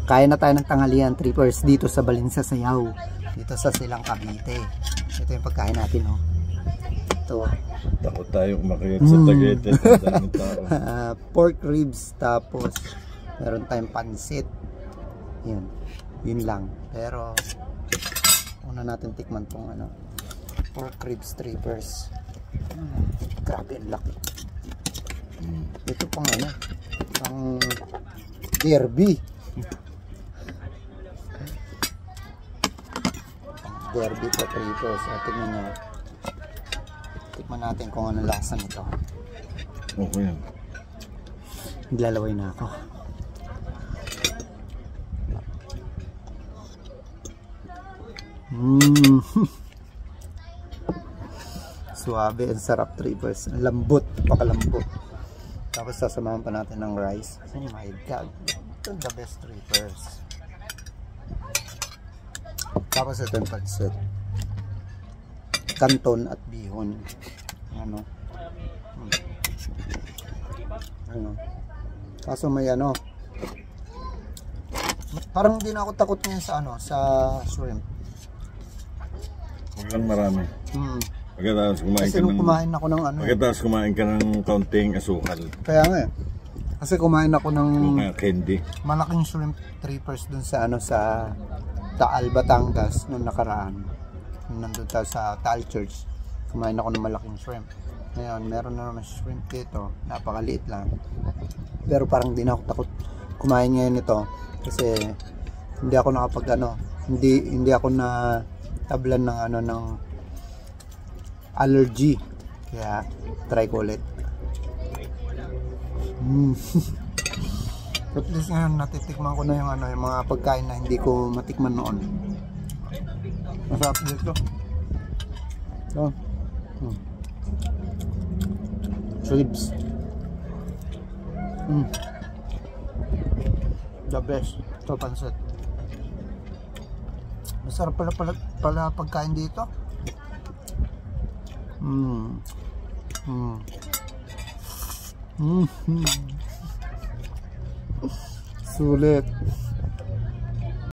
Kaya na tayo ng tanghalian, trippers, dito sa Balinsa, Sayaw. Dito sa Silang Cavite. Ito yung pagkain natin, oh. Ito. Takot tayo umakyat sa Tagaytay. Pork ribs, tapos meron tayong pansit. Yun. Yun lang. Pero una natin tikman tong ano, pork ribs, trippers. Grabe, ang laki. Ito pang ano, pang derby. Derby pa trippers. Tingnan nyo. Tikman natin kung ano lasa nito. Okay. Naglalaway na ako. Suabe, ang sarap trippers. Ang lambot, pakalambot. Tapos sasamahan pa natin ng rice. Oh my god. Ito the best trippers. Tapos ito yung pansit. Kanton at bihon. Ano? Ano? Kaso may ano. Parang hindi na ako takot ngayon sa ano, sa shrimp. Huwag lang marami. Pagkatapos kumain kasi ka ng... kumain ako ng ano. Pagkatapos kumain ka ng kaunting asukal. Kaya nga eh. Kasi kumain ako ng candy. malaking shrimp trippers dun sa ano, sa Taal, Batangas nung nakaraan. Nandun tayo sa Taal Church. Kumain ako ng malaking shrimp. Ngayon, meron na naman shrimp dito. Napakaliit lang. Pero parang di na ako takot kumain ngayon ito. Kasi hindi ako nakapag ano, hindi ako na tablan ng ano, ng allergy. Kaya try ko ulit. At least ngayon natitikman ko na yung ano, yung mga pagkain na hindi ko matikman noon. Masarap dito. So, ribs. The best. Ito pansit. Masarap pala pagkain dito. Sulit.